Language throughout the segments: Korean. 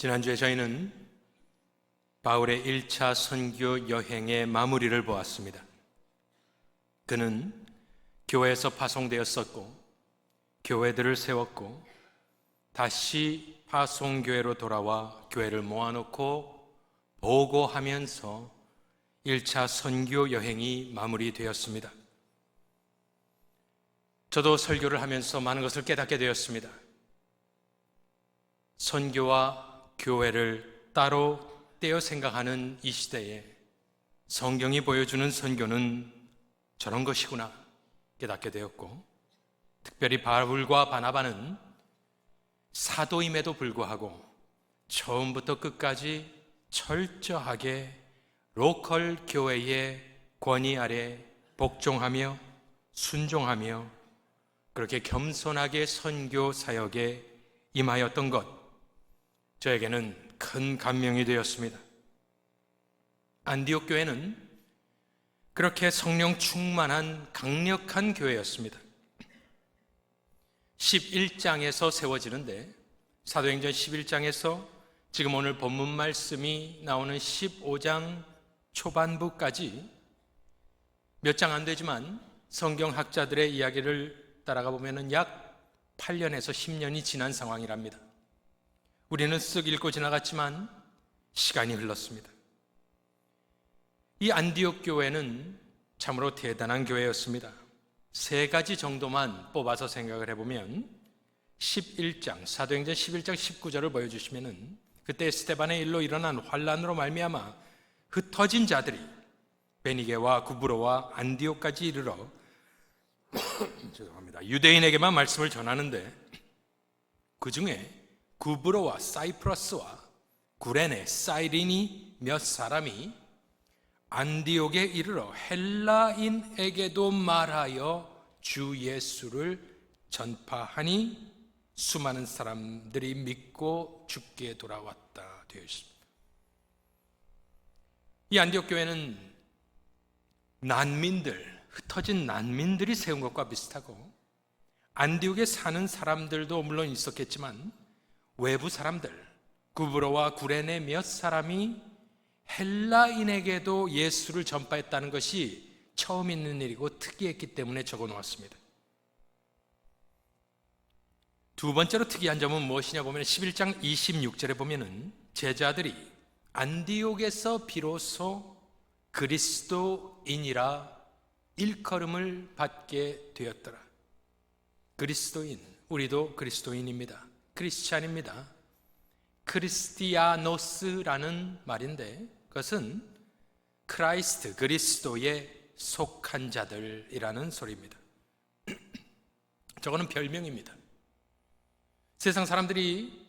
지난주에 저희는 바울의 1차 선교 여행의 마무리를 보았습니다. 그는 교회에서 파송되었었고 교회들을 세웠고 다시 파송교회로 돌아와 교회를 모아놓고 보고하면서 1차 선교 여행이 마무리되었습니다. 저도 설교를 하면서 많은 것을 깨닫게 되었습니다. 선교와 교회를 따로 떼어 생각하는 이 시대에 성경이 보여주는 선교는 저런 것이구나 깨닫게 되었고, 특별히 바울과 바나바는 사도임에도 불구하고 처음부터 끝까지 철저하게 로컬 교회의 권위 아래 복종하며 순종하며 그렇게 겸손하게 선교 사역에 임하였던 것, 저에게는 큰 감명이 되었습니다. 안디옥 교회는 그렇게 성령 충만한 강력한 교회였습니다. 11장에서 세워지는데, 사도행전 11장에서 지금 오늘 본문 말씀이 나오는 15장 초반부까지 몇 장 안 되지만 성경학자들의 이야기를 따라가 보면 약 8년에서 10년이 지난 상황이랍니다. 우리는 쓱 읽고 지나갔지만 시간이 흘렀습니다. 이 안디옥 교회는 참으로 대단한 교회였습니다. 세 가지 정도만 뽑아서 생각을 해보면 11장, 사도행전 11장 19절을 보여주시면은 그때 스데반의 일로 일어난 환란으로 말미암아 흩어진 자들이 베니게와 구브로와 안디옥까지 이르러 죄송합니다. 유대인에게만 말씀을 전하는데, 그 중에 구브로와 사이프러스와 구레네, 사이린이 몇 사람이 안디옥에 이르러 헬라인에게도 말하여 주 예수를 전파하니 수많은 사람들이 믿고 주께 돌아왔다 되어 있습니다. 이 안디옥 교회는 흩어진 난민들이 세운 것과 비슷하고, 안디옥에 사는 사람들도 물론 있었겠지만 외부 사람들, 구브로와 구레네 몇 사람이 헬라인에게도 예수를 전파했다는 것이 처음 있는 일이고 특이했기 때문에 적어 놓았습니다. 두 번째로 특이한 점은 무엇이냐 보면 11장 26절에 보면은 제자들이 안디옥에서 비로소 그리스도인이라 일컬음을 받게 되었더라. 그리스도인, 우리도 그리스도인입니다. 크리스찬입니다. 크리스티아노스라는 말인데 그것은 크라이스트, 그리스도에 속한 자들이라는 소리입니다. 저거는 별명입니다. 세상 사람들이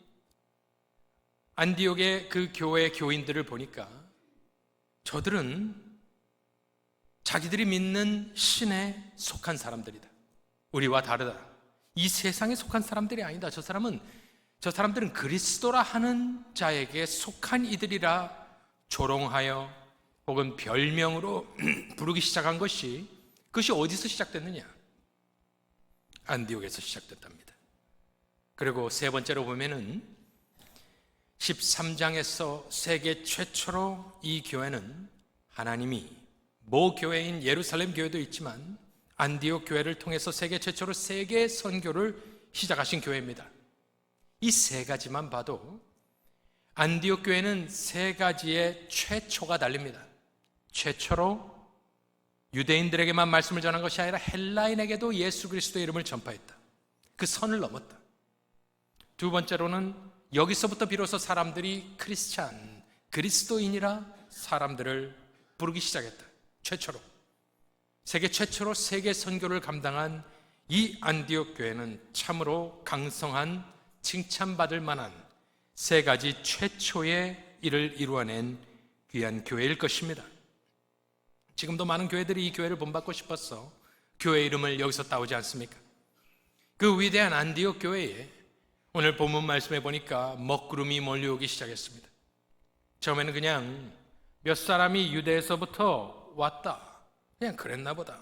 안디옥의 그 교회 교인들을 보니까 저들은 자기들이 믿는 신에 속한 사람들이다. 우리와 다르다. 이 세상에 속한 사람들이 아니다. 저 사람들은 그리스도라 하는 자에게 속한 이들이라 조롱하여 혹은 별명으로 부르기 시작한 것이, 그것이 어디서 시작됐느냐? 안디옥에서 시작됐답니다. 그리고 세 번째로 보면은 13장에서 세계 최초로 이 교회는 하나님이 모 교회인 예루살렘 교회도 있지만 안디옥 교회를 통해서 세계 최초로 세계 선교를 시작하신 교회입니다. 이 세 가지만 봐도 안디옥 교회는 세 가지의 최초가 달립니다. 최초로 유대인들에게만 말씀을 전한 것이 아니라 헬라인에게도 예수 그리스도의 이름을 전파했다. 그 선을 넘었다. 두 번째로는 여기서부터 비로소 사람들이 크리스찬, 그리스도인이라 사람들을 부르기 시작했다. 최초로. 세계 최초로 세계 선교를 감당한 이 안디옥 교회는 참으로 강성한, 칭찬받을 만한 세 가지 최초의 일을 이루어낸 귀한 교회일 것입니다. 지금도 많은 교회들이 이 교회를 본받고 싶어서 교회 이름을 여기서 따오지 않습니까? 그 위대한 안디옥 교회에 오늘 본문 말씀에 보니까 먹구름이 몰려오기 시작했습니다. 처음에는 그냥 몇 사람이 유대에서부터 왔다, 그냥 그랬나 보다.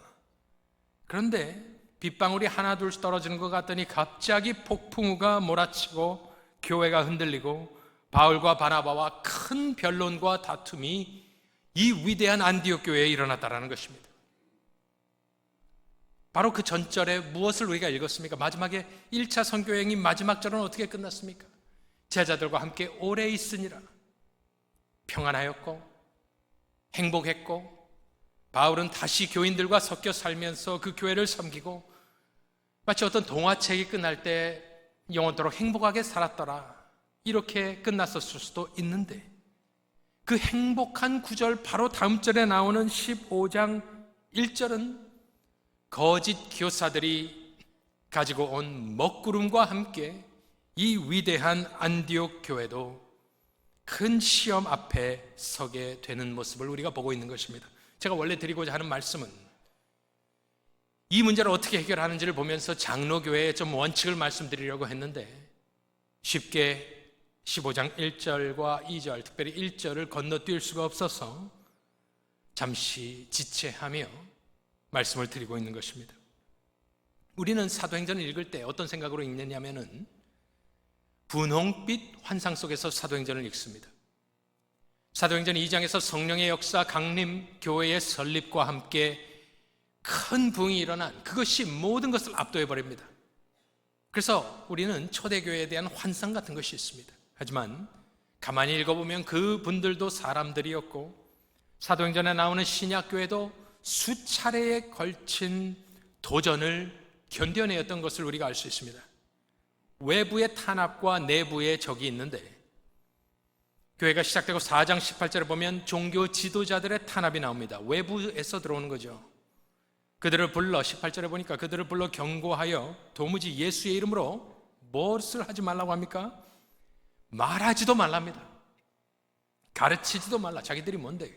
그런데 빗방울이 하나 둘씩 떨어지는 것 같더니 갑자기 폭풍우가 몰아치고 교회가 흔들리고 바울과 바나바와 큰 변론과 다툼이 이 위대한 안디옥 교회에 일어났다라는 것입니다. 바로 그 전절에 무엇을 우리가 읽었습니까? 마지막에 1차 선교여행이 마지막 절은 어떻게 끝났습니까? 제자들과 함께 오래 있으니라. 평안하였고 행복했고, 바울은 다시 교인들과 섞여 살면서 그 교회를 섬기고, 마치 어떤 동화책이 끝날 때 영원토록 행복하게 살았더라, 이렇게 끝났었을 수도 있는데, 그 행복한 구절 바로 다음 절에 나오는 15장 1절은 거짓 교사들이 가지고 온 먹구름과 함께 이 위대한 안디옥 교회도 큰 시험 앞에 서게 되는 모습을 우리가 보고 있는 것입니다. 제가 원래 드리고자 하는 말씀은 이 문제를 어떻게 해결하는지를 보면서 장로교회의 좀 원칙을 말씀드리려고 했는데, 쉽게 15장 1절과 2절, 특별히 1절을 건너뛸 수가 없어서 잠시 지체하며 말씀을 드리고 있는 것입니다. 우리는 사도행전을 읽을 때 어떤 생각으로 읽느냐면은 분홍빛 환상 속에서 사도행전을 읽습니다. 사도행전 2장에서 성령의 역사, 강림, 교회의 설립과 함께 큰 부흥이 일어난 그것이 모든 것을 압도해버립니다. 그래서 우리는 초대교회에 대한 환상 같은 것이 있습니다. 하지만 가만히 읽어보면 그 분들도 사람들이었고, 사도행전에 나오는 신약교회도 수차례에 걸친 도전을 견뎌내었던 것을 우리가 알 수 있습니다. 외부의 탄압과 내부의 적이 있는데, 교회가 시작되고 4장 18절에 보면 종교 지도자들의 탄압이 나옵니다. 외부에서 들어오는 거죠. 그들을 불러, 18절에 보니까 그들을 불러 경고하여 도무지 예수의 이름으로 무엇을 하지 말라고 합니까? 말하지도 말랍니다. 가르치지도 말라. 자기들이 뭔데?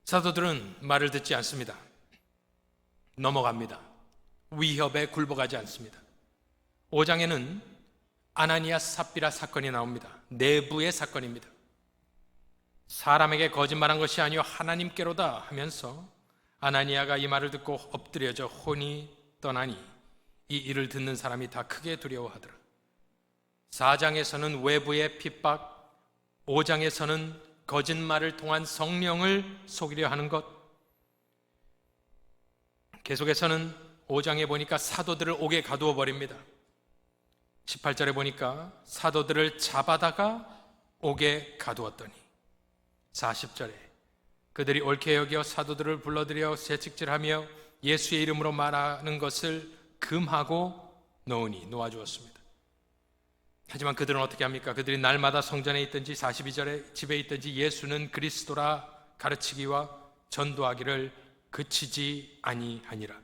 사도들은 말을 듣지 않습니다. 넘어갑니다. 위협에 굴복하지 않습니다. 5장에는 아나니아 삽비라 사건이 나옵니다. 내부의 사건입니다. 사람에게 거짓말한 것이 아니요 하나님께로다 하면서 아나니아가 이 말을 듣고 엎드려져 혼이 떠나니 이 일을 듣는 사람이 다 크게 두려워하더라. 4장에서는 외부의 핍박, 5장에서는 거짓말을 통한 성령을 속이려 하는 것, 계속해서는 5장에 보니까 사도들을 옥에 가두어 버립니다. 18절에 보니까 사도들을 잡아다가 옥에 가두었더니, 40절에 그들이 옳게 여겨 사도들을 불러들여 채찍질하며 예수의 이름으로 말하는 것을 금하고 놓아주었습니다. 하지만 그들은 어떻게 합니까? 그들이 날마다 성전에 있든지 42절에 집에 있든지 예수는 그리스도라 가르치기와 전도하기를 그치지 아니하니라.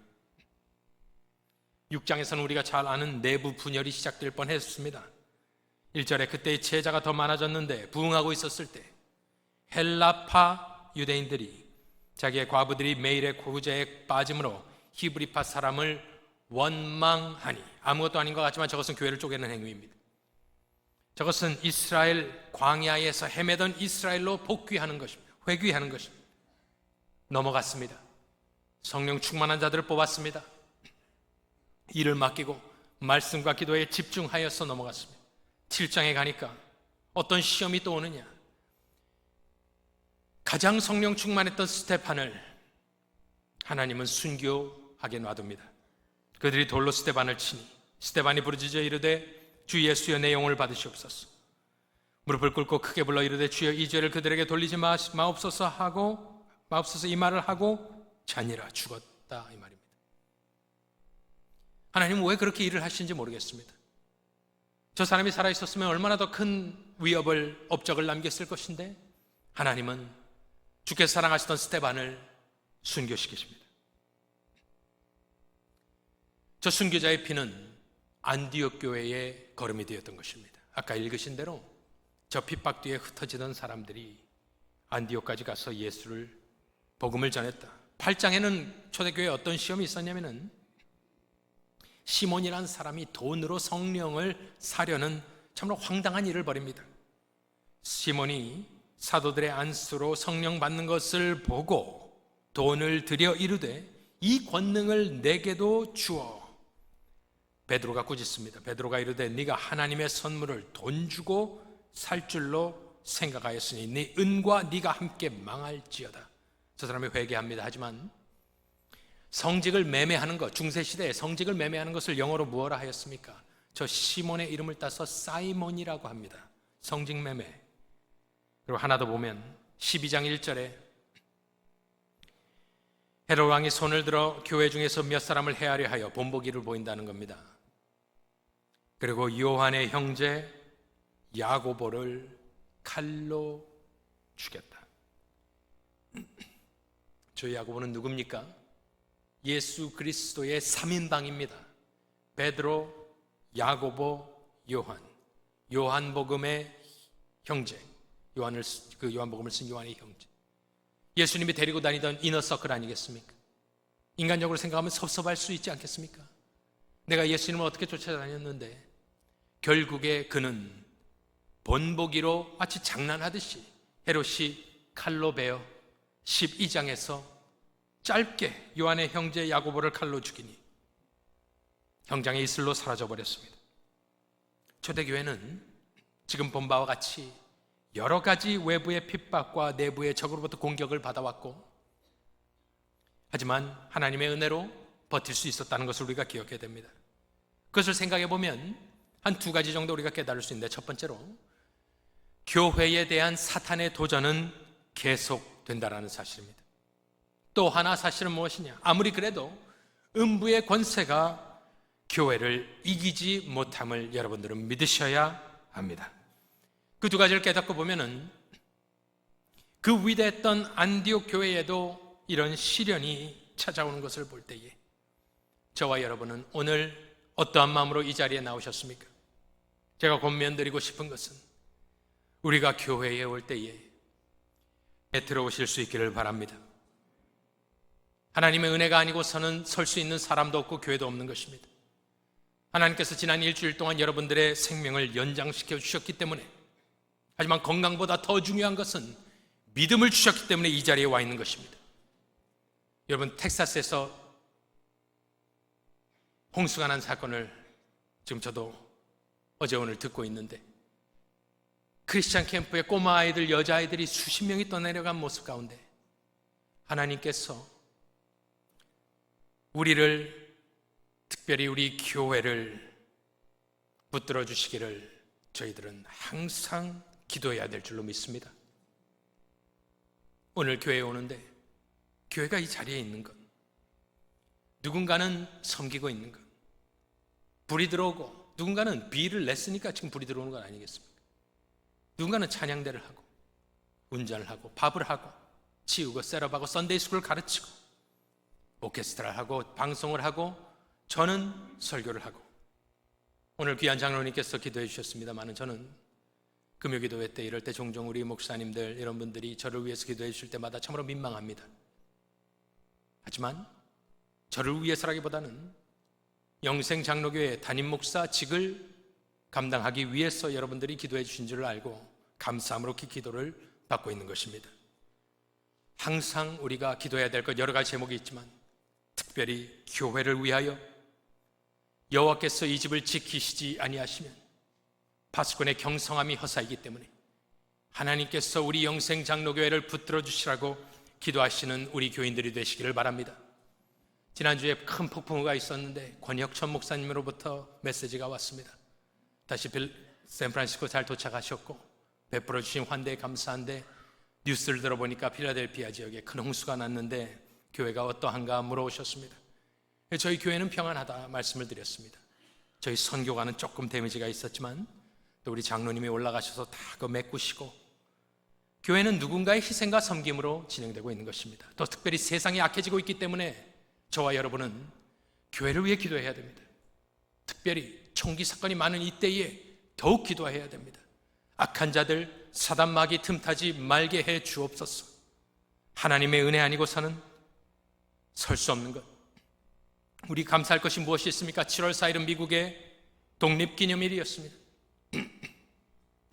6장에서는 우리가 잘 아는 내부 분열이 시작될 뻔했습니다. 1절에 그때의 제자가 더 많아졌는데 부흥하고 있었을 때 헬라파 유대인들이 자기의 과부들이 매일의 구제에 빠짐으로 히브리파 사람을 원망하니, 아무것도 아닌 것 같지만 저것은 교회를 쪼개는 행위입니다. 저것은 이스라엘 광야에서 헤매던 이스라엘로 복귀하는 것입니다. 회귀하는 것입니다. 넘어갔습니다. 성령 충만한 자들을 뽑았습니다. 일을 맡기고 말씀과 기도에 집중하여서 넘어갔습니다. 7장에 가니까 어떤 시험이 또 오느냐? 가장 성령 충만했던 스데반을 하나님은 순교하게 놔둡니다. 그들이 돌로 스데반을 치니 스데반이 부르짖어 이르되 주 예수여 내 영혼을 받으시옵소서. 무릎을 꿇고 크게 불러 이르되 주여 이 죄를 그들에게 돌리지 마옵소서 이 말을 하고 자니라 죽었다, 이 말입니다. 하나님은 왜 그렇게 일을 하시는지 모르겠습니다. 저 사람이 살아있었으면 얼마나 더 큰 위협을, 업적을 남겼을 것인데 하나님은 주께서 사랑하시던 스데반을 순교시키십니다. 저 순교자의 피는 안디옥 교회의 걸음이 되었던 것입니다. 아까 읽으신 대로 저 핍박 뒤에 흩어지던 사람들이 안디옥까지 가서 예수를, 복음을 전했다. 8장에는 초대교회에 어떤 시험이 있었냐면은 시몬이라는 사람이 돈으로 성령을 사려는 참으로 황당한 일을 벌입니다. 시몬이 사도들의 안수로 성령 받는 것을 보고 돈을 들여 이르되 이 권능을 내게도 주어. 베드로가 꾸짖습니다. 베드로가 이르되 네가 하나님의 선물을 돈 주고 살 줄로 생각하였으니 네 은과 네가 함께 망할지어다. 저 사람이 회개합니다. 하지만 성직을 매매하는 것, 중세시대에 성직을 매매하는 것을 영어로 무엇라 하였습니까? 저 시몬의 이름을 따서 사이몬이라고 합니다. 성직 매매. 그리고 하나 더 보면 12장 1절에 헤롯 왕이 손을 들어 교회 중에서 몇 사람을 해하려 하여 본보기를 보인다는 겁니다. 그리고 요한의 형제 야고보를 칼로 죽였다. 저 야고보는 누굽니까? 예수 그리스도의 3인방입니다. 베드로, 야고보, 요한. 요한복음의 형제. 요한복음을 쓴 요한의 형제. 예수님이 데리고 다니던 이너서클 아니겠습니까? 인간적으로 생각하면 섭섭할 수 있지 않겠습니까? 내가 예수님을 어떻게 쫓아다녔는데 결국에 그는 본보기로 마치 장난하듯이 헤롯이 칼로 베어 12장에서 짧게 요한의 형제 야고보를 칼로 죽이니 형장의 이슬로 사라져버렸습니다. 초대교회는 지금 본 바와 같이 여러 가지 외부의 핍박과 내부의 적으로부터 공격을 받아왔고, 하지만 하나님의 은혜로 버틸 수 있었다는 것을 우리가 기억해야 됩니다. 그것을 생각해 보면 한 두 가지 정도 우리가 깨달을 수 있는데, 첫 번째로 교회에 대한 사탄의 도전은 계속된다는 사실입니다. 또 하나 사실은 무엇이냐? 아무리 그래도 음부의 권세가 교회를 이기지 못함을 여러분들은 믿으셔야 합니다. 그 두 가지를 깨닫고 보면은 그 위대했던 안디옥 교회에도 이런 시련이 찾아오는 것을 볼 때에 저와 여러분은 오늘 어떠한 마음으로 이 자리에 나오셨습니까? 제가 권면드리고 싶은 것은 우리가 교회에 올 때에 들어오실 수 있기를 바랍니다. 하나님의 은혜가 아니고서는 설 수 있는 사람도 없고 교회도 없는 것입니다. 하나님께서 지난 일주일 동안 여러분들의 생명을 연장시켜 주셨기 때문에, 하지만 건강보다 더 중요한 것은 믿음을 주셨기 때문에 이 자리에 와 있는 것입니다. 여러분, 텍사스에서 홍수가 난 사건을 지금 저도 어제 오늘 듣고 있는데, 크리스찬 캠프에 꼬마 아이들, 여자아이들이 수십 명이 떠내려간 모습 가운데 하나님께서 우리를, 특별히 우리 교회를 붙들어 주시기를 저희들은 항상 기도해야 될 줄로 믿습니다. 오늘 교회에 오는데 교회가 이 자리에 있는 것, 누군가는 섬기고 있는 것, 불이 들어오고 누군가는 비를 냈으니까 지금 불이 들어오는 건 아니겠습니까? 누군가는 찬양대를 하고 운전을 하고 밥을 하고 치우고 셋업하고 썬데이 스쿨을 가르치고 오케스트라를 하고 방송을 하고 저는 설교를 하고, 오늘 귀한 장로님께서 기도해 주셨습니다만 저는 금요기도회 때 이럴 때 종종 우리 목사님들 이런 분들이 저를 위해서 기도해 주실 때마다 참으로 민망합니다. 하지만 저를 위해서라기보다는 영생장로교회 담임 목사직을 감당하기 위해서 여러분들이 기도해 주신 줄을 알고 감사함으로 기도를 받고 있는 것입니다. 항상 우리가 기도해야 될 것 여러 가지 제목이 있지만 특별히 교회를 위하여 여호와께서 이 집을 지키시지 아니하시면 파수꾼의 경성함이 허사이기 때문에 하나님께서 우리 영생장로교회를 붙들어 주시라고 기도하시는 우리 교인들이 되시기를 바랍니다. 지난주에 큰 폭풍우가 있었는데 권혁천 목사님으로부터 메시지가 왔습니다. 다시 샌프란시스코 잘 도착하셨고 베풀어 주신 환대에 감사한데, 뉴스를 들어보니까 필라델피아 지역에 큰 홍수가 났는데 교회가 어떠한가 물어오셨습니다. 저희 교회는 평안하다 말씀을 드렸습니다. 저희 선교관은 조금 데미지가 있었지만 또 우리 장로님이 올라가셔서 다 그거 메꾸시고, 교회는 누군가의 희생과 섬김으로 진행되고 있는 것입니다. 또 특별히 세상이 악해지고 있기 때문에 저와 여러분은 교회를 위해 기도해야 됩니다. 특별히 총기 사건이 많은 이때에 더욱 기도해야 됩니다. 악한 자들 사단 마귀 틈타지 말게 해 주옵소서. 하나님의 은혜 아니고서는 설 수 없는 것. 우리 감사할 것이 무엇이 있습니까? 7월 4일은 미국의 독립기념일이었습니다.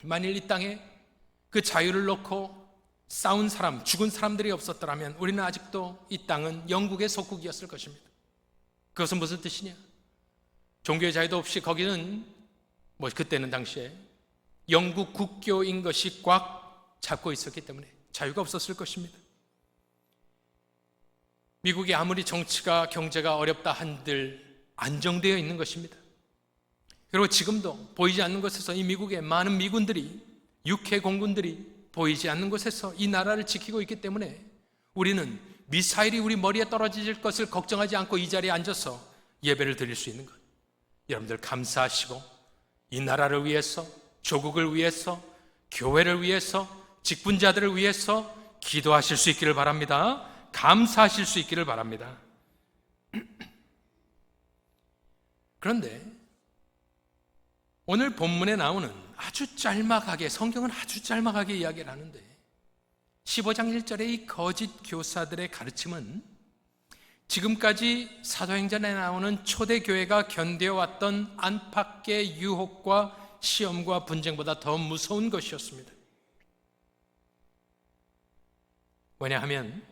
만일 이 땅에 그 자유를 놓고 싸운 사람, 죽은 사람들이 없었더라면 우리는 아직도 이 땅은 영국의 속국이었을 것입니다. 그것은 무슨 뜻이냐? 종교의 자유도 없이 거기는 그때는 당시에 영국 국교인 것이 꽉 잡고 있었기 때문에 자유가 없었을 것입니다. 미국이 아무리 정치가 경제가 어렵다 한들 안정되어 있는 것입니다. 그리고 지금도 보이지 않는 곳에서 이 미국의 많은 미군들이, 육해 공군들이 보이지 않는 곳에서 이 나라를 지키고 있기 때문에 우리는 미사일이 우리 머리에 떨어질 것을 걱정하지 않고 이 자리에 앉아서 예배를 드릴 수 있는 것. 여러분들 감사하시고 이 나라를 위해서, 조국을 위해서, 교회를 위해서, 직분자들을 위해서 기도하실 수 있기를 바랍니다. 감사하실 수 있기를 바랍니다. 그런데 오늘 본문에 나오는 아주 짤막하게, 성경은 아주 짤막하게 이야기를 하는데 15장 1절의 이 거짓 교사들의 가르침은 지금까지 사도행전에 나오는 초대교회가 견뎌왔던 안팎의 유혹과 시험과 분쟁보다 더 무서운 것이었습니다. 왜냐하면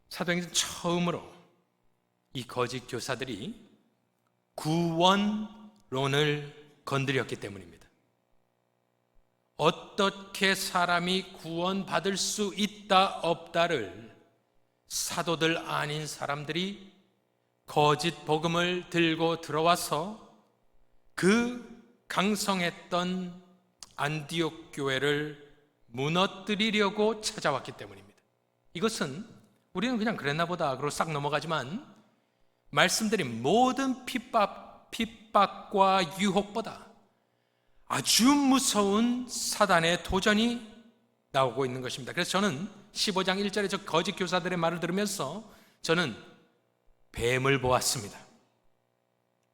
사도행전 처음으로 이 거짓 교사들이 구원론을 건드렸기 때문입니다. 어떻게 사람이 구원받을 수 있다 없다를 사도들 아닌 사람들이 거짓 복음을 들고 들어와서 그 강성했던 안디옥 교회를 무너뜨리려고 찾아왔기 때문입니다. 이것은 우리는 그냥 그랬나 보다 그러고 싹 넘어가지만 말씀드린 모든 핍박과 유혹보다 아주 무서운 사단의 도전이 나오고 있는 것입니다. 그래서 저는 15장 1절에 저 거짓 교사들의 말을 들으면서 저는 뱀을 보았습니다.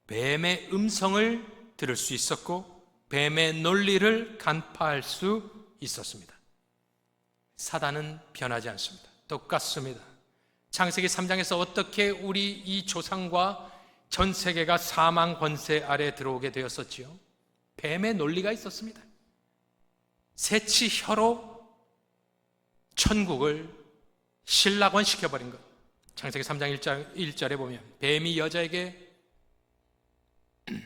뱀의 음성을 들을 수 있었고 뱀의 논리를 간파할 수 있었습니다. 사단은 변하지 않습니다. 똑같습니다. 창세기 3장에서 어떻게 우리 이 조상과 전 세계가 사망 권세 아래 들어오게 되었었지요? 뱀의 논리가 있었습니다. 새치 혀로 천국을 신락원 시켜버린 것. 창세기 3장 1절에 보면 뱀이 여자에게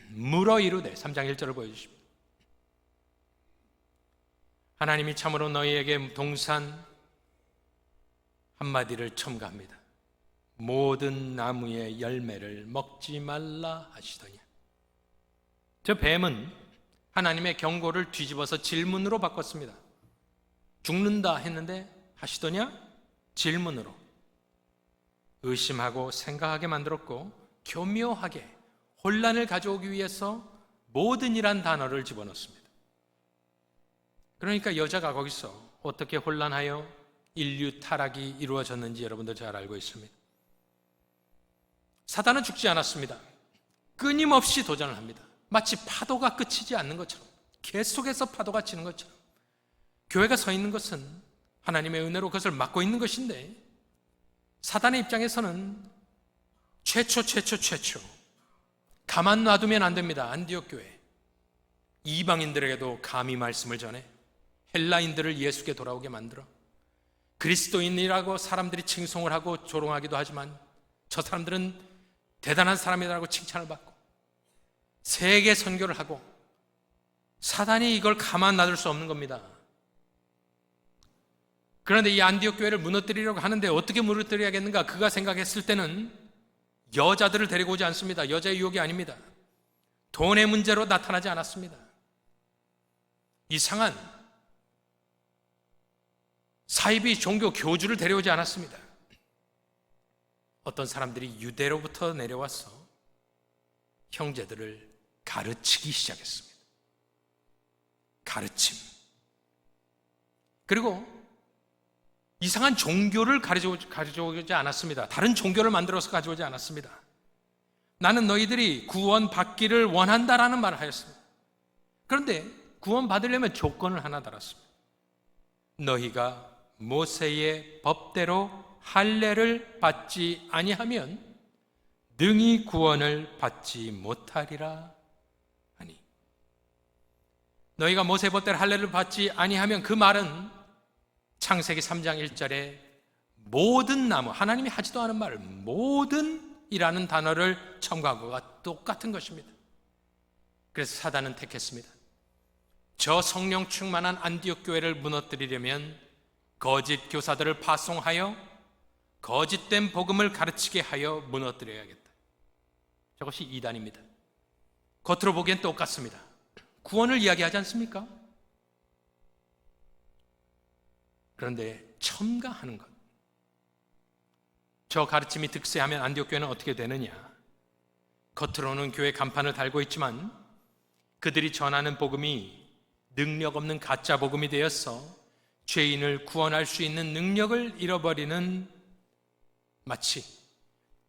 물어 이르되 3장 1절을 보여주십니다. 하나님이 참으로 너희에게 동산 한마디를 첨가합니다. 모든 나무의 열매를 먹지 말라 하시더니. 저 뱀은 하나님의 경고를 뒤집어서 질문으로 바꿨습니다. 죽는다 했는데 하시더냐? 질문으로. 의심하고 생각하게 만들었고 교묘하게 혼란을 가져오기 위해서 모든이란 단어를 집어넣습니다. 그러니까 여자가 거기서 어떻게 혼란하여 인류 타락이 이루어졌는지 여러분들 잘 알고 있습니다. 사단은 죽지 않았습니다. 끊임없이 도전을 합니다. 마치 파도가 그치지 않는 것처럼, 계속해서 파도가 치는 것처럼. 교회가 서 있는 것은 하나님의 은혜로 그것을 막고 있는 것인데 사단의 입장에서는 최초 가만 놔두면 안 됩니다. 안디옥 교회 이방인들에게도 감히 말씀을 전해 헬라인들을 예수께 돌아오게 만들어 그리스도인이라고 사람들이 칭송을 하고 조롱하기도 하지만 저 사람들은 대단한 사람이라고 칭찬을 받고 세계 선교를 하고 사단이 이걸 가만 놔둘 수 없는 겁니다. 그런데 이 안디옥 교회를 무너뜨리려고 하는데 어떻게 무너뜨려야겠는가? 그가 생각했을 때는 여자들을 데리고 오지 않습니다. 여자의 유혹이 아닙니다. 돈의 문제로 나타나지 않았습니다. 이상한 사이비 종교 교주를 데려오지 않았습니다. 어떤 사람들이 유대로부터 내려와서 형제들을 가르치기 시작했습니다. 가르침. 그리고 이상한 종교를 가져오지 않았습니다. 다른 종교를 만들어서 가져오지 않았습니다. 나는 너희들이 구원받기를 원한다라는 말을 하였습니다. 그런데 구원받으려면 조건을 하나 달았습니다. 너희가 모세의 법대로 할례를 받지 아니하면 능히 구원을 받지 못하리라 하니. 너희가 모세의 법대로 할례를 받지 아니하면 그 말은 창세기 3장 1절에 모든 나무, 하나님이 하지도 않은 말을 모든이라는 단어를 첨가한 것과 똑같은 것입니다. 그래서 사단은 택했습니다. 저 성령 충만한 안디옥 교회를 무너뜨리려면 거짓 교사들을 파송하여 거짓된 복음을 가르치게 하여 무너뜨려야겠다. 저것이 이단입니다. 겉으로 보기엔 똑같습니다. 구원을 이야기하지 않습니까? 그런데 첨가하는 것, 저 가르침이 득세하면 안디옥 교회는 어떻게 되느냐? 겉으로는 교회 간판을 달고 있지만 그들이 전하는 복음이 능력 없는 가짜 복음이 되어서 죄인을 구원할 수 있는 능력을 잃어버리는, 마치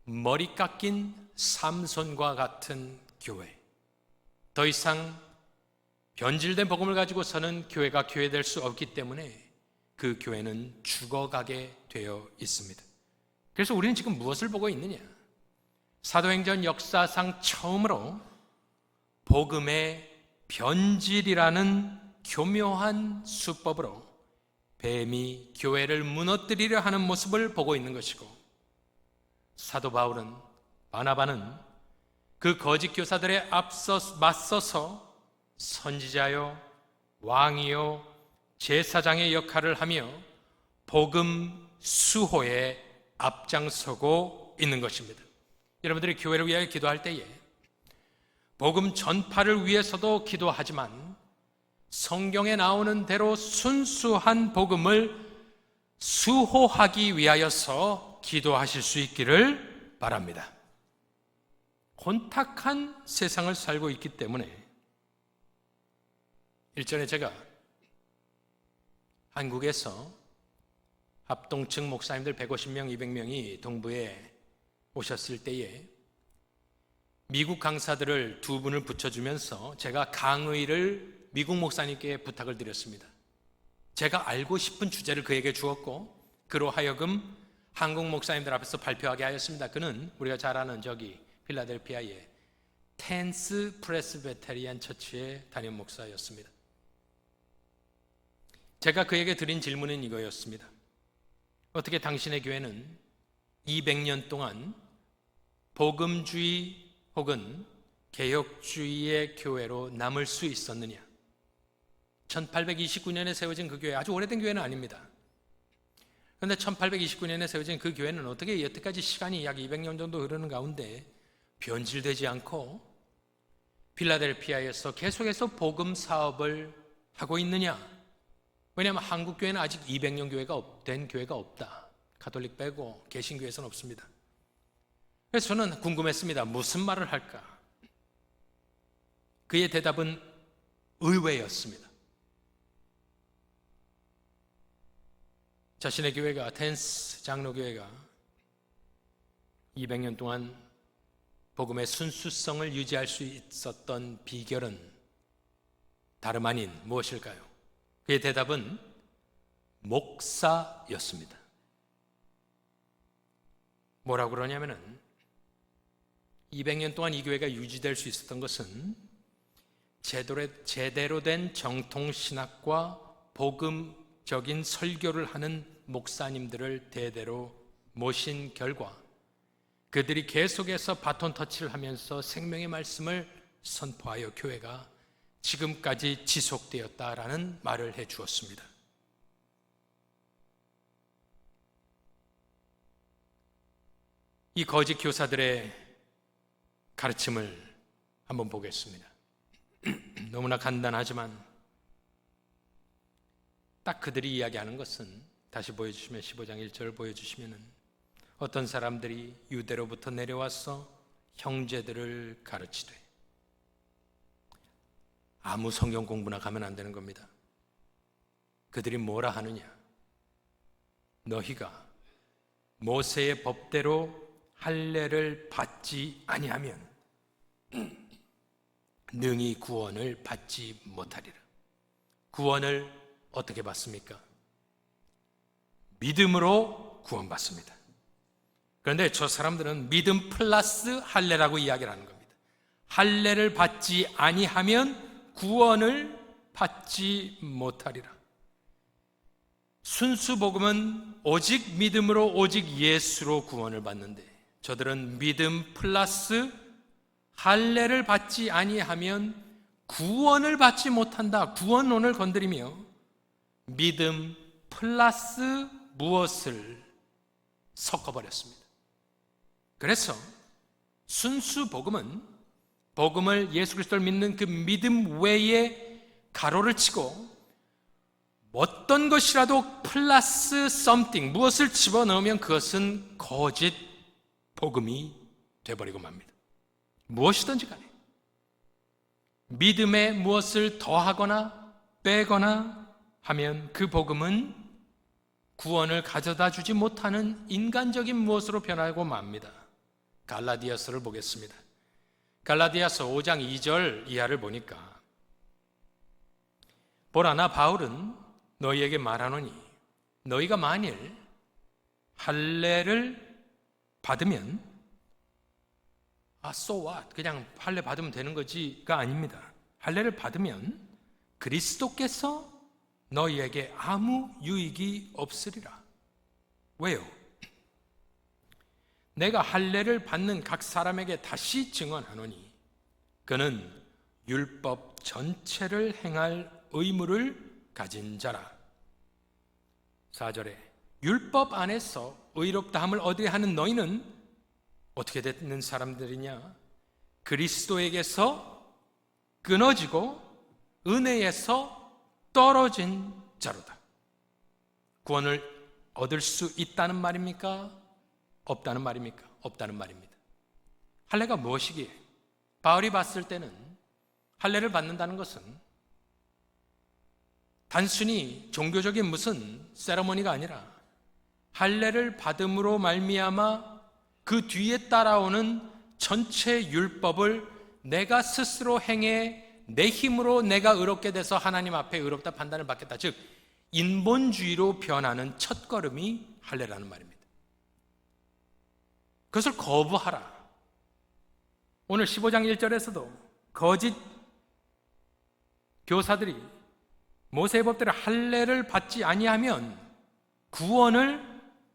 머리 깎인 삼손과 같은 교회. 더 이상 변질된 복음을 가지고서는 교회가 교회될 수 없기 때문에 그 교회는 죽어가게 되어 있습니다. 그래서 우리는 지금 무엇을 보고 있느냐? 사도행전 역사상 처음으로 복음의 변질이라는 교묘한 수법으로 뱀이 교회를 무너뜨리려 하는 모습을 보고 있는 것이고, 사도 바울은, 바나바는 그 거짓 교사들에 맞서서 선지자요, 왕이요, 제사장의 역할을 하며 복음 수호에 앞장서고 있는 것입니다. 여러분들이 교회를 위하여 기도할 때에 복음 전파를 위해서도 기도하지만 성경에 나오는 대로 순수한 복음을 수호하기 위하여서 기도하실 수 있기를 바랍니다. 혼탁한 세상을 살고 있기 때문에, 일전에 제가 한국에서 합동층 목사님들 150명, 200명이 동부에 오셨을 때에 미국 강사들을 2분을 붙여주면서 제가 강의를 미국 목사님께 부탁을 드렸습니다. 제가 알고 싶은 주제를 그에게 주었고, 그로 하여금 한국 목사님들 앞에서 발표하게 하였습니다. 그는 우리가 잘 아는 저기 필라델피아의 텐스 프레스베테리안 처치의 담임 목사였습니다. 제가 그에게 드린 질문은 이거였습니다. 어떻게 당신의 교회는 200년 동안 복음주의 혹은 개혁주의의 교회로 남을 수 있었느냐? 1829년에 세워진 그 교회, 아주 오래된 교회는 아닙니다. 그런데 1829년에 세워진 그 교회는 어떻게 여태까지 시간이 약 200년 정도 흐르는 가운데 변질되지 않고 필라델피아에서 계속해서 복음 사업을 하고 있느냐? 왜냐하면 한국 교회는 아직 200년 된 교회가 없다. 가톨릭 빼고 개신교에서는 없습니다. 그래서 저는 궁금했습니다. 무슨 말을 할까? 그의 대답은 의외였습니다. 자신의 교회가, 텐스 장로교회가 200년 동안 복음의 순수성을 유지할 수 있었던 비결은 다름 아닌 무엇일까요? 그의 대답은 목사였습니다. 뭐라고 그러냐면은 200년 동안 이 교회가 유지될 수 있었던 것은 제대로 된 정통신학과 복음적인 설교를 하는 목사님들을 대대로 모신 결과 그들이 계속해서 바톤 터치를 하면서 생명의 말씀을 선포하여 교회가 지금까지 지속되었다라는 말을 해 주었습니다. 이 거짓 교사들의 가르침을 한번 보겠습니다. 너무나 간단하지만 딱 그들이 이야기하는 것은, 다시 보여주시면 15장 1절을 보여주시면, 어떤 사람들이 유대로부터 내려와서 형제들을 가르치되, 아무 성경 공부나 가면 안 되는 겁니다. 그들이 뭐라 하느냐? 너희가 모세의 법대로 할례를 받지 아니하면 능히 구원을 받지 못하리라. 구원을 어떻게 받습니까? 믿음으로 구원받습니다. 그런데 저 사람들은 믿음 플러스 할례라고 이야기를 하는 겁니다. 할례를 받지 아니하면 구원을 받지 못하리라. 순수 복음은 오직 믿음으로, 오직 예수로 구원을 받는데, 저들은 믿음 플러스 할례를 받지 아니하면 구원을 받지 못한다. 구원론을 건드리며 믿음 플러스 무엇을 섞어버렸습니다. 그래서 순수 복음은 복음을 예수 그리스도를 믿는 그 믿음 외에 가로를 치고 어떤 것이라도 플러스 something, 무엇을 집어넣으면 그것은 거짓 복음이 되어버리고 맙니다. 무엇이든지 간에 믿음에 무엇을 더하거나 빼거나 하면 그 복음은 구원을 가져다 주지 못하는 인간적인 무엇으로 변하고 맙니다. 갈라디아서를 보겠습니다. 갈라디아서 5장 2절 이하를 보니까 보라, 나 바울은 너희에게 말하노니 너희가 만일 할례를 받으면 so what? 그냥 할례 받으면 되는 거지가 아닙니다. 할례를 받으면 그리스도께서 너희에게 아무 유익이 없으리라. 왜요? 내가 할례를 받는 각 사람에게 다시 증언하노니 그는 율법 전체를 행할 의무를 가진 자라. 4절에 율법 안에서 의롭다함을 얻으려 하는 너희는 어떻게 되는 사람들이냐? 그리스도에게서 끊어지고 은혜에서 떨어진 자로다. 구원을 얻을 수 있다는 말입니까? 없다는 말입니까? 없다는 말입니다. 할례가 무엇이기에? 바울이 봤을 때는 할례를 받는다는 것은 단순히 종교적인 무슨 세레머니가 아니라 할례를 받음으로 말미암아 그 뒤에 따라오는 전체 율법을 내가 스스로 행해 내 힘으로 내가 의롭게 돼서 하나님 앞에 의롭다 판단을 받겠다. 즉 인본주의로 변하는 첫걸음이 할례라는 말입니다. 그것을 거부하라. 오늘 15장 1절에서도 거짓 교사들이 모세의 법대로 할례를 받지 아니하면 구원을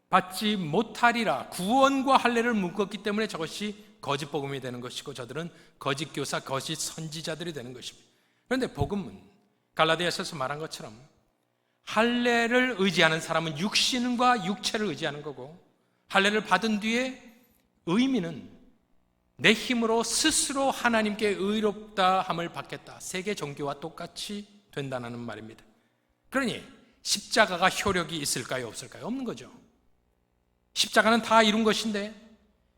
받지 못하리라. 구원과 할례를 묶었기 때문에 저것이 거짓 복음이 되는 것이고 저들은 거짓 교사, 거짓 선지자들이 되는 것입니다. 그런데 복음은 갈라디아서에서 말한 것처럼 할례를 의지하는 사람은 육신과 육체를 의지하는 거고 할례를 받은 뒤에 의미는 내 힘으로 스스로 하나님께 의롭다 함을 받겠다. 세계 종교와 똑같이 된다는 말입니다. 그러니 십자가가 효력이 있을까요? 없을까요? 없는 거죠. 십자가는 다 이룬 것인데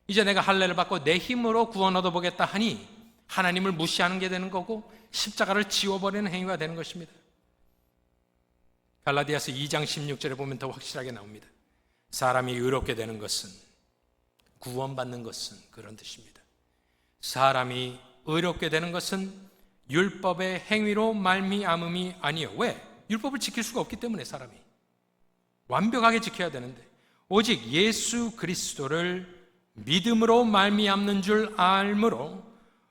이제 내가 할례를 받고 내 힘으로 구원 얻어보겠다 하니 하나님을 무시하는 게 되는 거고 십자가를 지워버리는 행위가 되는 것입니다. 갈라디아서 2장 16절에 보면 더 확실하게 나옵니다. 사람이 의롭게 되는 것은, 구원받는 것은 그런 뜻입니다. 사람이 의롭게 되는 것은 율법의 행위로 말미암음이 아니요. 왜? 율법을 지킬 수가 없기 때문에 사람이 완벽하게 지켜야 되는데 오직 예수 그리스도를 믿음으로 말미암는 줄 알므로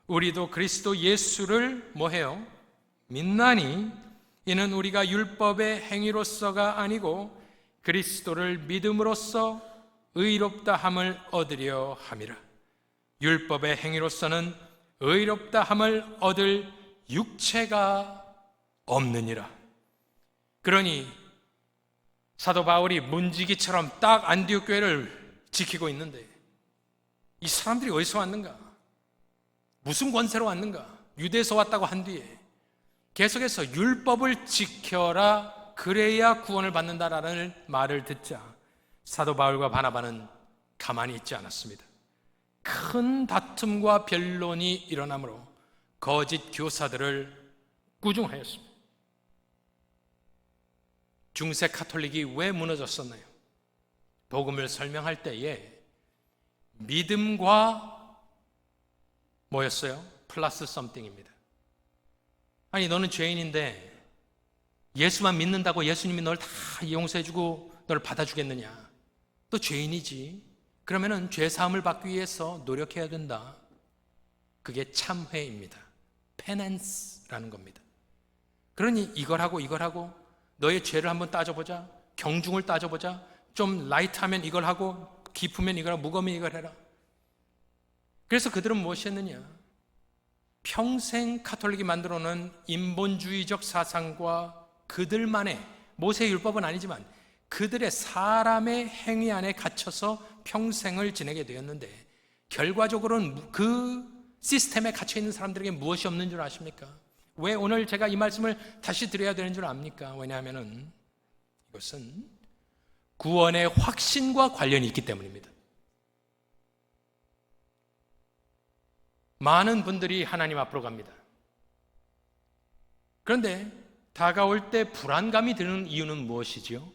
우리도 그리스도 예수를 뭐해요? 믿나니 이는 우리가 율법의 행위로서가 아니고 그리스도를 믿음으로써 의롭다 함을 얻으려 함이라. 율법의 행위로서는 의롭다 함을 얻을 육체가 없느니라. 그러니 사도 바울이 문지기처럼 딱 안디옥 교회를 지키고 있는데 이 사람들이 어디서 왔는가? 무슨 권세로 왔는가? 유대에서 왔다고 한 뒤에 계속해서 율법을 지켜라, 그래야 구원을 받는다라는 말을 듣자 사도 바울과 바나바는 가만히 있지 않았습니다. 큰 다툼과 변론이 일어나므로 거짓 교사들을 꾸중하였습니다. 중세 카톨릭이 왜 무너졌었나요? 복음을 설명할 때에 믿음과 뭐였어요? 플러스 썸띵입니다. 아니 너는 죄인인데 예수만 믿는다고 예수님이 널 다 용서해주고 널 받아주겠느냐? 너 죄인이지. 그러면은 죄 사함을 받기 위해서 노력해야 된다. 그게 참회입니다. 페넨스라는 겁니다. 그러니 이걸 하고 너의 죄를 한번 따져보자. 경중을 따져보자. 좀 라이트하면 이걸 하고 깊으면 이걸 하고 무거우면 이걸 해라. 그래서 그들은 무엇이 했느냐? 평생 가톨릭이 만들어 놓은 인본주의적 사상과 그들만의 모세율법은 아니지만 그들의 사람의 행위 안에 갇혀서 평생을 지내게 되었는데 결과적으로는 그 시스템에 갇혀 있는 사람들에게 무엇이 없는 줄 아십니까? 왜 오늘 제가 이 말씀을 다시 드려야 되는 줄 압니까? 왜냐하면 이것은 구원의 확신과 관련이 있기 때문입니다. 많은 분들이 하나님 앞으로 갑니다. 그런데 다가올 때 불안감이 드는 이유는 무엇이지요?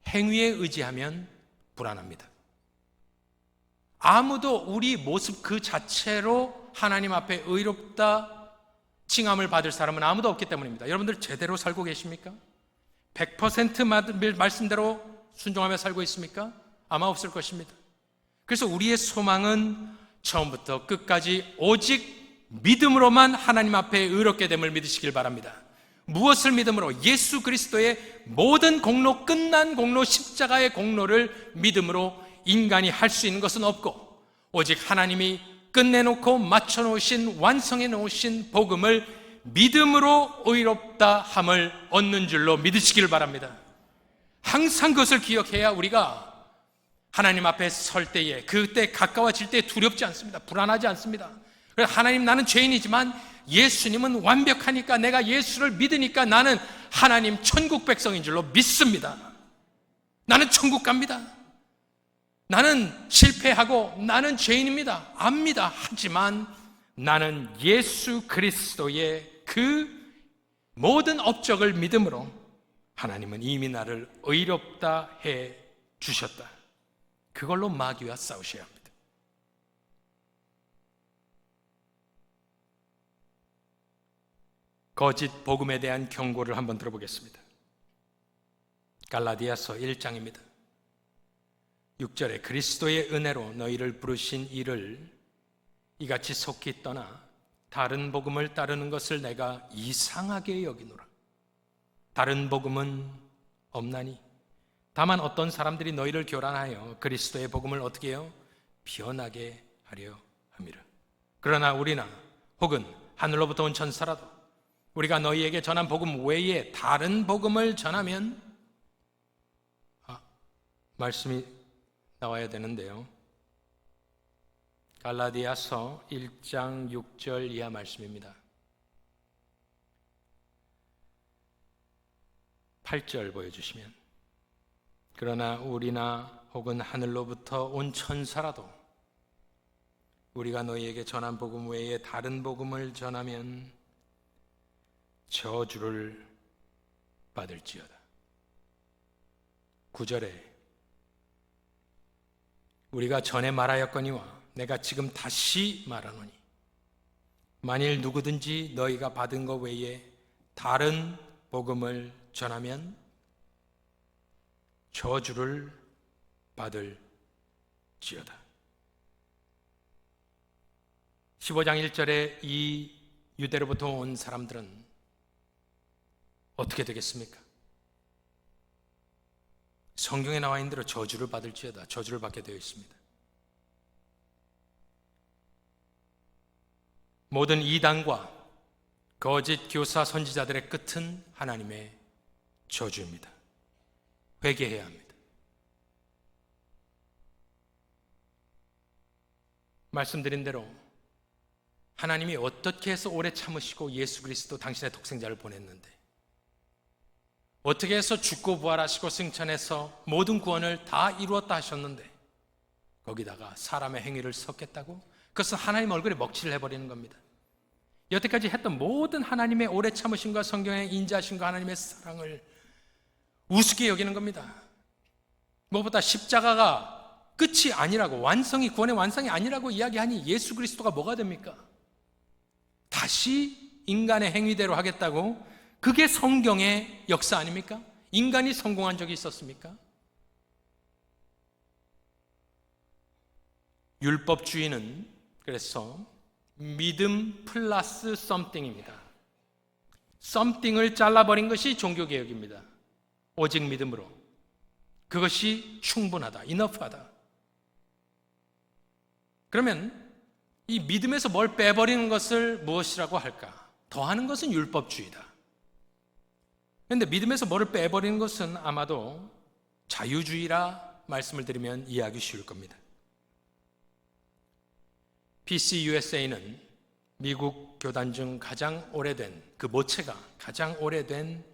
행위에 의지하면 불안합니다. 아무도 우리 모습 그 자체로 하나님 앞에 의롭다 칭함을 받을 사람은 아무도 없기 때문입니다. 여러분들 제대로 살고 계십니까? 100% 말씀대로 순종하며 살고 있습니까? 아마 없을 것입니다. 그래서 우리의 소망은 처음부터 끝까지 오직 믿음으로만 하나님 앞에 의롭게 됨을 믿으시길 바랍니다. 무엇을 믿음으로? 예수 그리스도의 모든 공로, 끝난 공로, 십자가의 공로를 믿음으로 인간이 할 수 있는 것은 없고 오직 하나님이 끝내놓고 맞춰놓으신, 완성해 놓으신 복음을 믿음으로 의롭다 함을 얻는 줄로 믿으시길 바랍니다. 항상 그것을 기억해야 우리가 하나님 앞에 설 때에, 그때 가까워질 때 두렵지 않습니다. 불안하지 않습니다. 그래서 하나님, 나는 죄인이지만 예수님은 완벽하니까, 내가 예수를 믿으니까 나는 하나님 천국 백성인 줄로 믿습니다. 나는 천국 갑니다. 나는 실패하고 나는 죄인입니다. 압니다. 하지만 나는 예수 그리스도의 그 모든 업적을 믿음으로 하나님은 이미 나를 의롭다 해 주셨다. 그걸로 마귀와 싸우셔야 합니다. 거짓 복음에 대한 경고를 한번 들어보겠습니다. 갈라디아서 1장입니다. 6절에 그리스도의 은혜로 너희를 부르신 이를 이같이 속히 떠나 다른 복음을 따르는 것을 내가 이상하게 여기노라. 다른 복음은 없나니 다만 어떤 사람들이 너희를 교란하여 그리스도의 복음을 어떻게 해요? 변하게 하려 함이라. 그러나 우리나 혹은 하늘로부터 온 천사라도 우리가 너희에게 전한 복음 외에 다른 복음을 전하면 말씀이 나와야 되는데요. 갈라디아서 1장 6절 이하 말씀입니다. 8절 보여주시면 그러나 우리나 혹은 하늘로부터 온 천사라도 우리가 너희에게 전한 복음 외에 다른 복음을 전하면 저주를 받을지어다. 9절에 우리가 전에 말하였거니와 내가 지금 다시 말하노니 만일 누구든지 너희가 받은 것 외에 다른 복음을 전하면 저주를 받을지어다. 15장 1절에 이 유대로부터 온 사람들은 어떻게 되겠습니까? 성경에 나와 있는 대로 저주를 받을지어다. 저주를 받게 되어 있습니다. 모든 이단과 거짓 교사 선지자들의 끝은 하나님의 저주입니다. 회개해야 합니다. 말씀드린 대로 하나님이 어떻게 해서 오래 참으시고 예수 그리스도 당신의 독생자를 보냈는데 어떻게 해서 죽고 부활하시고 승천해서 모든 구원을 다 이루었다 하셨는데 거기다가 사람의 행위를 섞겠다고? 그것은 하나님 얼굴에 먹칠을 해버리는 겁니다. 여태까지 했던 모든 하나님의 오래 참으심과 성경에 인자하심과 하나님의 사랑을 우습게 여기는 겁니다. 무엇보다 십자가가 끝이 아니라고, 완성이, 구원의 완성이 아니라고 이야기하니 예수 그리스도가 뭐가 됩니까? 다시 인간의 행위대로 하겠다고? 그게 성경의 역사 아닙니까? 인간이 성공한 적이 있었습니까? 율법주의는 그래서 믿음 플러스 something입니다. something을 잘라버린 것이 종교개혁입니다. 오직 믿음으로. 그것이 충분하다, enough하다. 그러면 이 믿음에서 뭘 빼버리는 것을 무엇이라고 할까? 더하는 것은 율법주의다. 그런데 믿음에서 뭐를 빼버리는 것은 아마도 자유주의라 말씀을 드리면 이해하기 쉬울 겁니다. PCUSA는 미국 교단 중 가장 오래된, 그 모체가 가장 오래된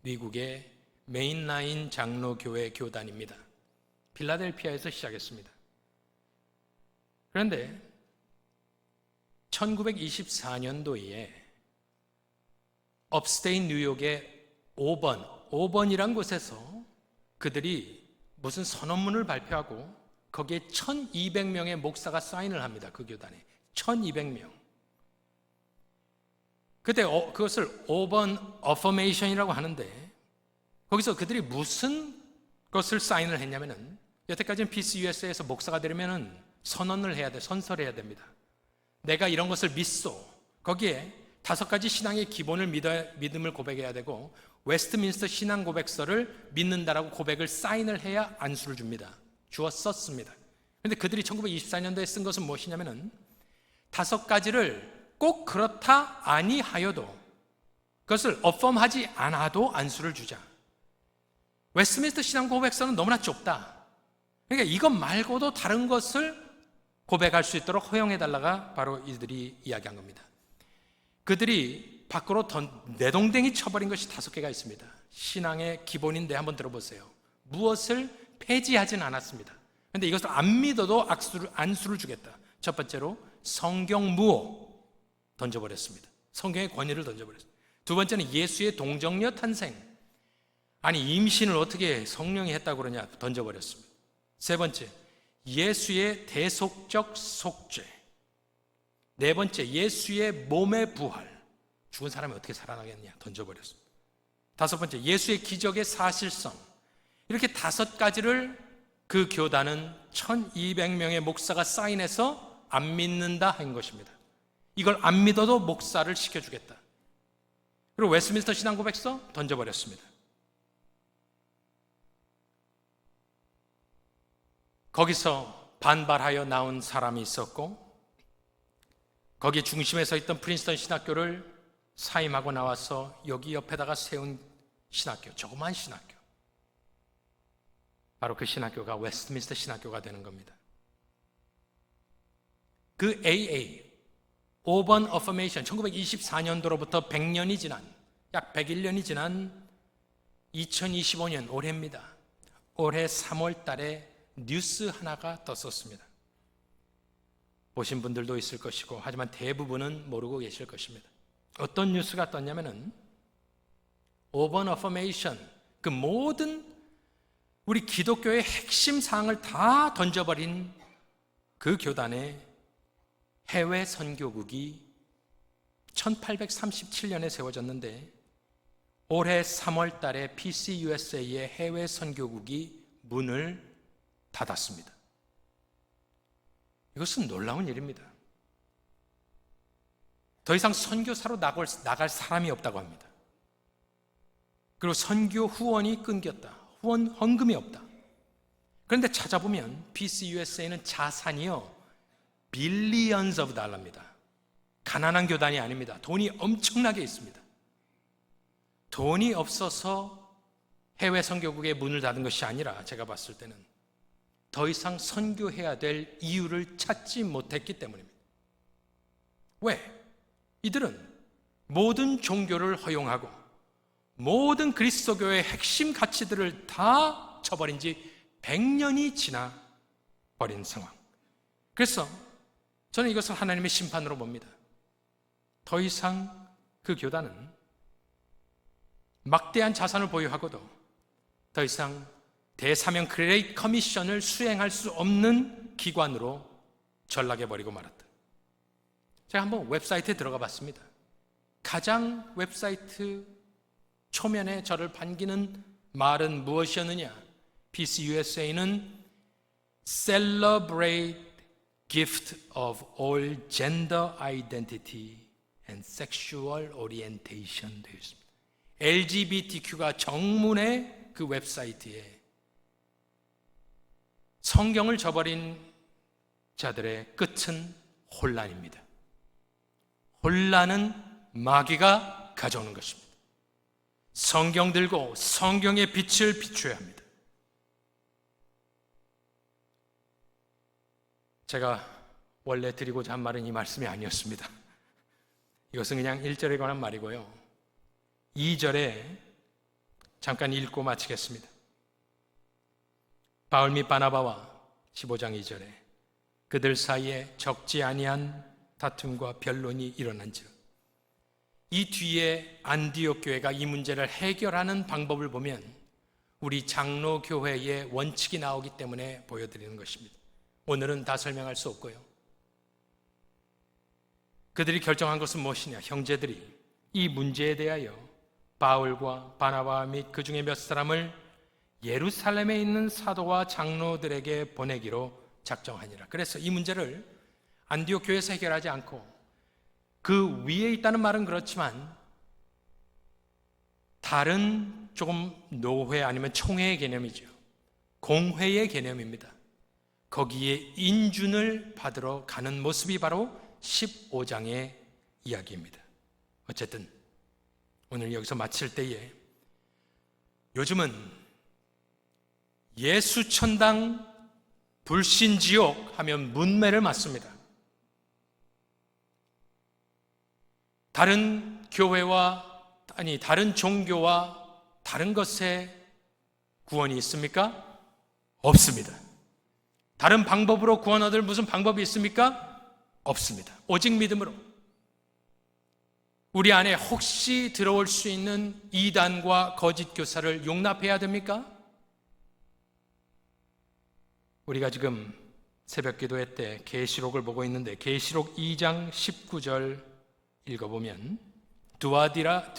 미국의 메인라인 장로교회 교단입니다. 필라델피아에서 시작했습니다. 그런데 1924년도에 업스테인 뉴욕의 5번이란 곳에서 그들이 무슨 선언문을 발표하고 거기에 1200명의 목사가 사인을 합니다. 그 교단에 1200명. 그때 그것을 5번 어퍼메이션이라고 하는데, 거기서 그들이 무슨 것을 사인을 했냐면은, 여태까지는 PCUSA에서 목사가 되려면은 선언을 해야 돼, 선서를 해야 됩니다. 내가 이런 것을 믿소. 거기에 5가지 신앙의 기본을 믿음을 고백해야 되고, 웨스트민스터 신앙 고백서를 믿는다라고 고백을 사인을 해야 안수를 줍니다. 주어 썼습니다. 그런데 그들이 1924년도에 쓴 것은 무엇이냐면은 5가지를 꼭 그렇다 아니하여도, 그것을 어펌하지 않아도 안수를 주자. 웨스트민스터 신앙 고백서는 너무나 좁다. 그러니까 이것 말고도 다른 것을 고백할 수 있도록 허용해달라가 바로 이들이 이야기한 겁니다. 그들이 밖으로 내동댕이 쳐버린 것이 5개가 있습니다. 신앙의 기본인데 한번 들어보세요. 무엇을 폐지하진 않았습니다. 그런데 이것을 안 믿어도 안수를 주겠다. 첫 번째로 성경 무호 던져버렸습니다. 성경의 권위를 던져버렸습니다. 두 번째는 예수의 동정녀 탄생. 아니, 임신을 어떻게 성령이 했다고 그러냐 던져버렸습니다. 세 번째, 예수의 대속적 속죄. 네 번째, 예수의 몸의 부활. 죽은 사람이 어떻게 살아나겠냐 던져버렸습니다. 5번째, 예수의 기적의 사실성. 이렇게 5가지를 그 교단은 1200명의 목사가 사인해서 안 믿는다 한 것입니다. 이걸 안 믿어도 목사를 시켜주겠다. 그리고 웨스트민스터 신앙고백서 던져버렸습니다. 거기서 반발하여 나온 사람이 있었고, 거기 중심에 서 있던 프린스턴 신학교를 사임하고 나와서 여기 옆에다가 세운 신학교, 조그만 신학교. 바로 그 신학교가 웨스트민스터 신학교가 되는 겁니다. 그 AA, 5번 어퍼메이션, 1924년도로부터 100년이 지난, 약 101년이 지난 2025년 올해입니다. 올해 3월 달에 뉴스 하나가 떴었습니다. 보신 분들도 있을 것이고, 하지만 대부분은 모르고 계실 것입니다. 어떤 뉴스가 떴냐면은 5번 어퍼메이션, 그 모든 우리 기독교의 핵심 사항을 다 던져버린 그 교단의 해외 선교국이 1837년에 세워졌는데, 올해 3월 달에 PCUSA의 해외 선교국이 문을 닫았습니다. 이것은 놀라운 일입니다. 더 이상 선교사로 나갈 사람이 없다고 합니다. 그리고 선교 후원이 끊겼다. 헌금이 없다. 그런데 찾아보면 PCUSA는 자산이요, billions of 달러입니다. 가난한 교단이 아닙니다. 돈이 엄청나게 있습니다. 돈이 없어서 해외 선교국의 문을 닫은 것이 아니라, 제가 봤을 때는 더 이상 선교해야 될 이유를 찾지 못했기 때문입니다. 왜? 이들은 모든 종교를 허용하고 모든 그리스도교의 핵심 가치들을 다 쳐버린 지 100년이 지나 버린 상황. 그래서 저는 이것을 하나님의 심판으로 봅니다. 더 이상 그 교단은 막대한 자산을 보유하고도 더 이상 대사명 그레이트 커미션을 수행할 수 없는 기관으로 전락해버리고 말았다. 제가 한번 웹사이트에 들어가 봤습니다. 가장 웹사이트 초면에 저를 반기는 말은 무엇이었느냐? PCUSA는 Celebrate Gift of All Gender Identity and Sexual Orientation 되어 있습니다. LGBTQ가 정문의 그 웹사이트에 성경을 저버린 자들의 끝은 혼란입니다. 혼란은 마귀가 가져오는 것입니다. 성경 들고 성경의 빛을 비춰야 합니다. 제가 원래 드리고자 한 말은 이 말씀이 아니었습니다. 이것은 그냥 1절에 관한 말이고요. 2절에 잠깐 읽고 마치겠습니다. 바울 및 바나바와 15장 2절에 그들 사이에 적지 아니한 다툼과 변론이 일어난지라. 이 뒤에 안디옥 교회가 이 문제를 해결하는 방법을 보면 우리 장로교회의 원칙이 나오기 때문에 보여드리는 것입니다. 오늘은 다 설명할 수 없고요. 그들이 결정한 것은 무엇이냐? 형제들이 이 문제에 대하여 바울과 바나바 및 그 중에 몇 사람을 예루살렘에 있는 사도와 장로들에게 보내기로 작정하니라. 그래서 이 문제를 안디옥 교회에서 해결하지 않고 그 위에 있다는 말은 그렇지만 다른 조금 노회 아니면 총회의 개념이죠. 공회의 개념입니다. 거기에 인준을 받으러 가는 모습이 바로 15장의 이야기입니다. 어쨌든 오늘 여기서 마칠 때에 요즘은 예수천당 불신지옥 하면 문매를 맞습니다. 다른 교회와 다른 종교와 다른 것에 구원이 있습니까? 없습니다. 다른 방법으로 구원 얻을 무슨 방법이 있습니까? 없습니다. 오직 믿음으로. 우리 안에 혹시 들어올 수 있는 이단과 거짓 교사를 용납해야 됩니까? 우리가 지금 새벽 기도회 때 계시록을 보고 있는데 계시록 2장 19절 읽어보면 두아디라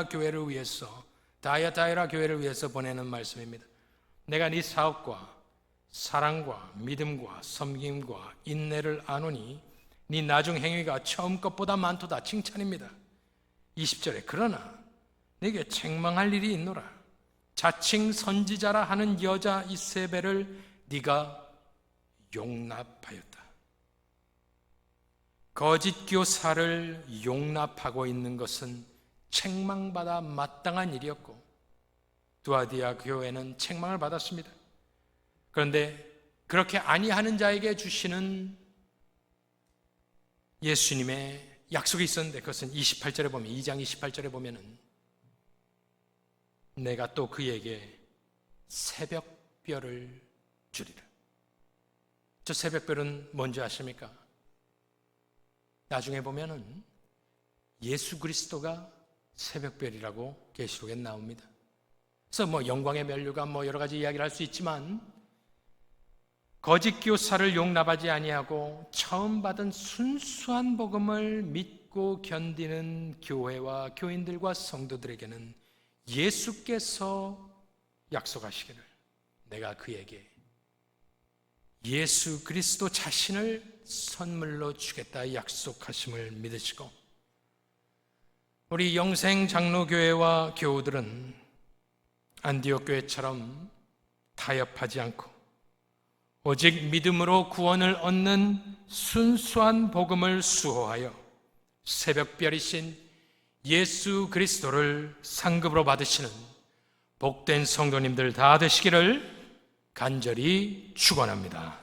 교회를 위해서 다이아타이라 교회를 위해서 보내는 말씀입니다. 내가 네 사업과 사랑과 믿음과 섬김과 인내를 아노니 네 나중 행위가 처음 것보다 많도다. 칭찬입니다. 20절에 그러나 네게 책망할 일이 있노라. 자칭 선지자라 하는 여자 이세벨을 네가 용납하였다. 거짓 교사를 용납하고 있는 것은 책망받아 마땅한 일이었고 두아디아 교회는 책망을 받았습니다. 그런데 그렇게 아니하는 자에게 주시는 예수님의 약속이 있었는데 그것은 28절에 보면 2장 28절에 보면은 내가 또 그에게 새벽별을 주리라. 저 새벽별은 뭔지 아십니까? 나중에 보면은 예수 그리스도가 새벽별이라고 계시록에 나옵니다. 그래서 영광의 면류관 여러 가지 이야기를 할 수 있지만 거짓 교사를 용납하지 아니하고 처음 받은 순수한 복음을 믿고 견디는 교회와 교인들과 성도들에게는 예수께서 약속하시기를 내가 그에게 예수 그리스도 자신을 선물로 주겠다 약속하심을 믿으시고 우리 영생 장로교회와 교우들은 안디옥 교회처럼 타협하지 않고 오직 믿음으로 구원을 얻는 순수한 복음을 수호하여 새벽별이신 예수 그리스도를 상급으로 받으시는 복된 성도님들 다 되시기를 간절히 축원합니다.